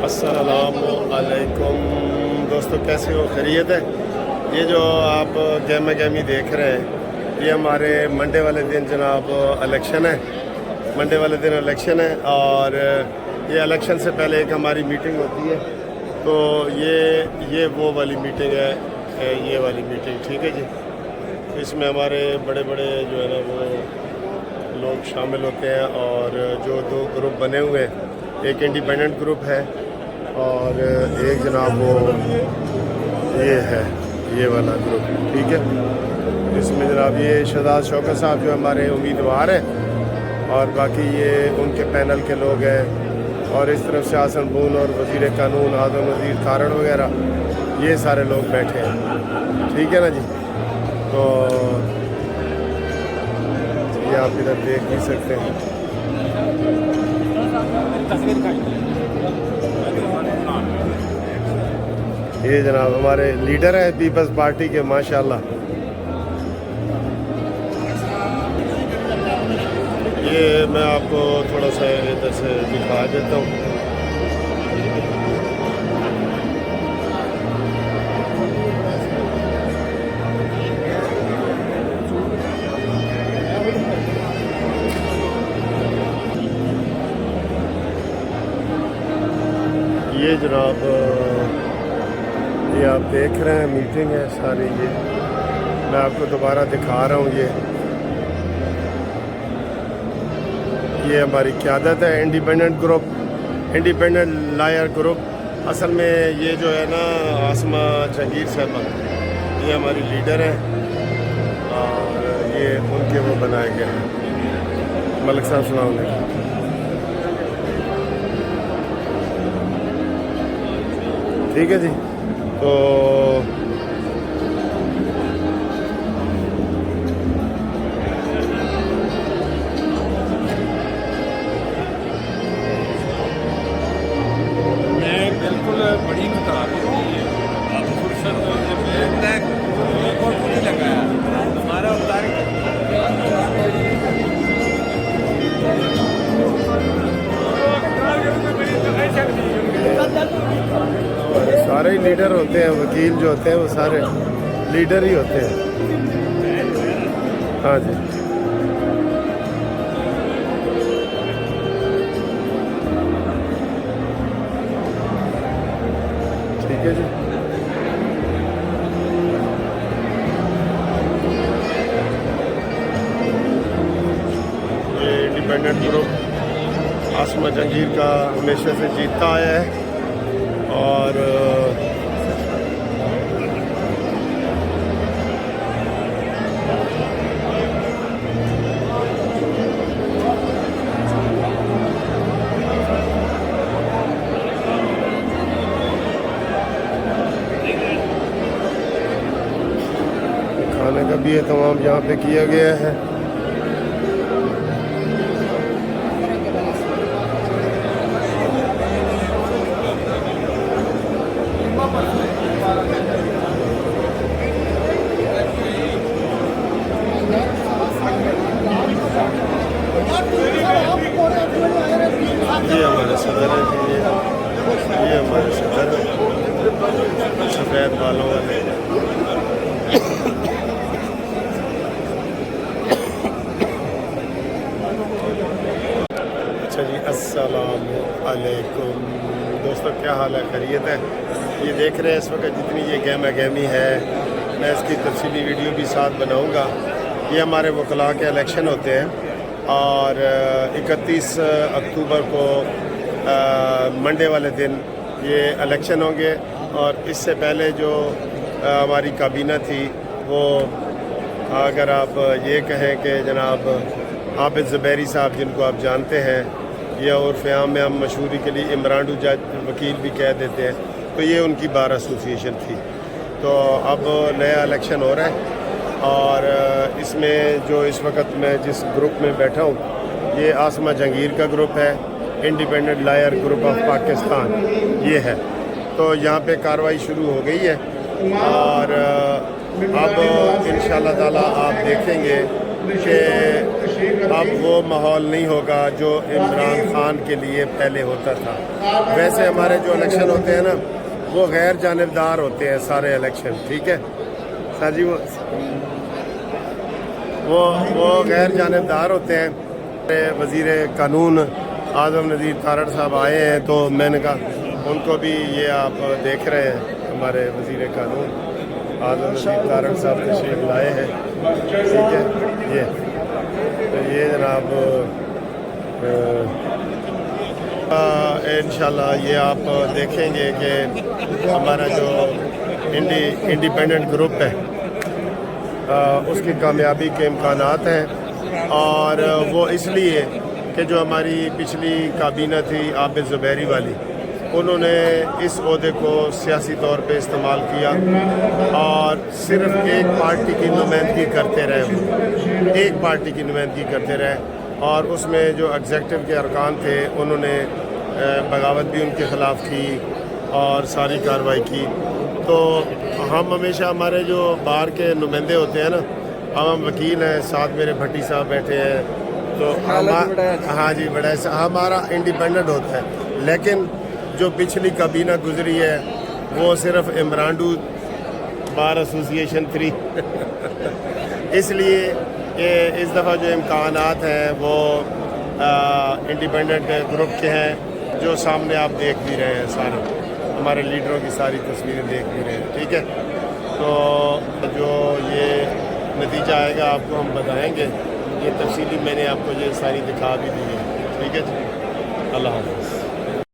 السلام علیکم دوستو، کیسے ہو؟ خیریت ہے؟ یہ جو آپ گیما گیمی دیکھ رہے ہیں، یہ ہمارے منڈے والے دن جناب الیکشن ہے. منڈے والے دن الیکشن ہے، اور یہ الیکشن سے پہلے ایک ہماری میٹنگ ہوتی ہے. تو یہ وہ والی میٹنگ ہے، یہ والی میٹنگ، ٹھیک ہے جی. اس میں ہمارے بڑے بڑے جو ہے نا وہ لوگ شامل ہوتے ہیں، اور جو دو گروپ بنے ہوئے ہیں، ایک انڈیپینڈنٹ گروپ ہے اور ایک جناب وہ یہ ہے، یہ والا گروپ، ٹھیک ہے. اس میں جناب یہ شہزاد شوکت صاحب جو ہمارے امیدوار ہیں، اور باقی یہ ان کے پینل کے لوگ ہیں، اور اس طرف سے حسن بون اور وزیر قانون اعظم وزیر کارن وغیرہ، یہ سارے لوگ بیٹھے ہیں، ٹھیک ہے نا جی. تو یہ آپ ادھر دیکھ بھی سکتے ہیں. یہ جناب ہمارے لیڈر ہیں پیپلز پارٹی کے، ماشاءاللہ. یہ میں آپ کو تھوڑا سا ادھر سے دکھا دیتا ہوں. یہ جناب یہ آپ دیکھ رہے ہیں میٹنگ ہے ساری. یہ میں آپ کو دوبارہ دکھا رہا ہوں. یہ ہماری قیادت ہے، independent group, independent lawyer group. اصل میں یہ جو ہے نا عاصمہ جہانگیر صاحبہ، یہ ہماری لیڈر ہیں، اور یہ ان کے وہ بنائے گئے ہیں. ملک صاحب السلام علیکم. ٹھیک ہے جی. تو میں بالکل بڑی مطابق فرصت نہیں لگایا ہمارا سارے ہی لیڈر ہوتے ہیں، وکیل جو ہوتے ہیں وہ سارے لیڈر ہی ہوتے ہیں. ہاں جی. ٹھیک ہے جی. یہ انڈیپینڈنٹ گروپ عاصمہ جہانگیر کا ہمیشہ سے جیتتا آیا ہے، اور کھانے کا بھی اہتمام یہاں پہ کیا گیا ہے. یہ ہمارے صدر ہیں جی، یہ ہمارے صدر ہیں سفید بالوں والے. اچھا جی، السلام علیکم دوستو، کیا حال ہے؟ خیریت ہے؟ یہ دیکھ رہے ہیں اس وقت جتنی یہ گیما گیمی ہے، میں اس کی تفصیلی ویڈیو بھی ساتھ بناؤں گا. یہ ہمارے وکلاء کے الیکشن ہوتے ہیں، اور 31 اکتوبر کو منڈے والے دن یہ الیکشن ہوں گے. اور اس سے پہلے جو ہماری کابینہ تھی، وہ اگر آپ یہ کہیں کہ جناب عابد زبیری صاحب، جن کو آپ جانتے ہیں، یہ عرف عام میں ہم مشہوری کے لیے عمرانڈو جج وکیل بھی کہہ دیتے ہیں، تو یہ ان کی بار ایسوسیشن تھی. تو اب نیا الیکشن ہو رہا ہے، اور اس میں جو اس وقت میں جس گروپ میں بیٹھا ہوں، یہ عاصمہ جہانگیر کا گروپ ہے، independent lawyer group of Pakistan یہ ہے. تو یہاں پہ کارروائی شروع ہو گئی ہے، اور اب انشاءاللہ تعالیٰ آپ دیکھیں گے کہ اب وہ ماحول نہیں ہوگا جو عمران خان کے لیے پہلے ہوتا تھا. ویسے ہمارے جو الیکشن ہوتے ہیں نا وہ غیر جانبدار ہوتے ہیں سارے الیکشن, ٹھیک ہے سر جی, وہ غیر جانبدار ہوتے ہیں. وزیر قانون اعظم نذیر تارڑ صاحب آئے ہیں تو میں نے کہا ان کو بھی, یہ آپ دیکھ رہے ہیں ہمارے وزیر قانون اعظم نذیر تارڑ صاحب تشریف لائے ہیں, ٹھیک ہے. یہ جناب انشاءاللہ یہ آپ دیکھیں گے کہ ہمارا جو انڈیپینڈنٹ گروپ ہے اس کی کامیابی کے امکانات ہیں, اور وہ اس لیے کہ جو ہماری پچھلی کابینہ تھی عابد زبیری والی, انہوں نے اس عہدے کو سیاسی طور پہ استعمال کیا اور صرف ایک پارٹی کی نمائندگی کرتے رہے, ایک پارٹی کی نمائندگی کرتے رہے, اور اس میں جو ایگزیکٹو کے ارکان تھے انہوں نے بغاوت بھی ان کے خلاف کی اور ساری کارروائی کی. تو ہم ہمیشہ, ہمارے جو باہر کے نمائندے ہوتے ہیں نا, ہم وکیل ہیں, ساتھ میرے بھٹی صاحب بیٹھے ہیں, تو ہاں جی بڑا ہمارا انڈیپینڈنٹ ہوتا ہے. لیکن جو پچھلی کابینہ گزری ہے وہ صرف عمرانڈو بار ایسوسیشن 3 اس لیے اس دفعہ جو امکانات ہیں وہ انڈیپینڈنٹ گروپ کے ہیں, جو سامنے آپ دیکھ بھی رہے ہیں, سارے ہمارے لیڈروں کی ساری تصویریں دیکھ بھی رہے ہیں, ٹھیک ہے. تو جو یہ نتیجہ آئے گا آپ کو ہم بتائیں گے. یہ تفصیلی میں نے آپ کو یہ ساری دکھا بھی دی ہے, ٹھیک ہے جی. اللہ حافظ.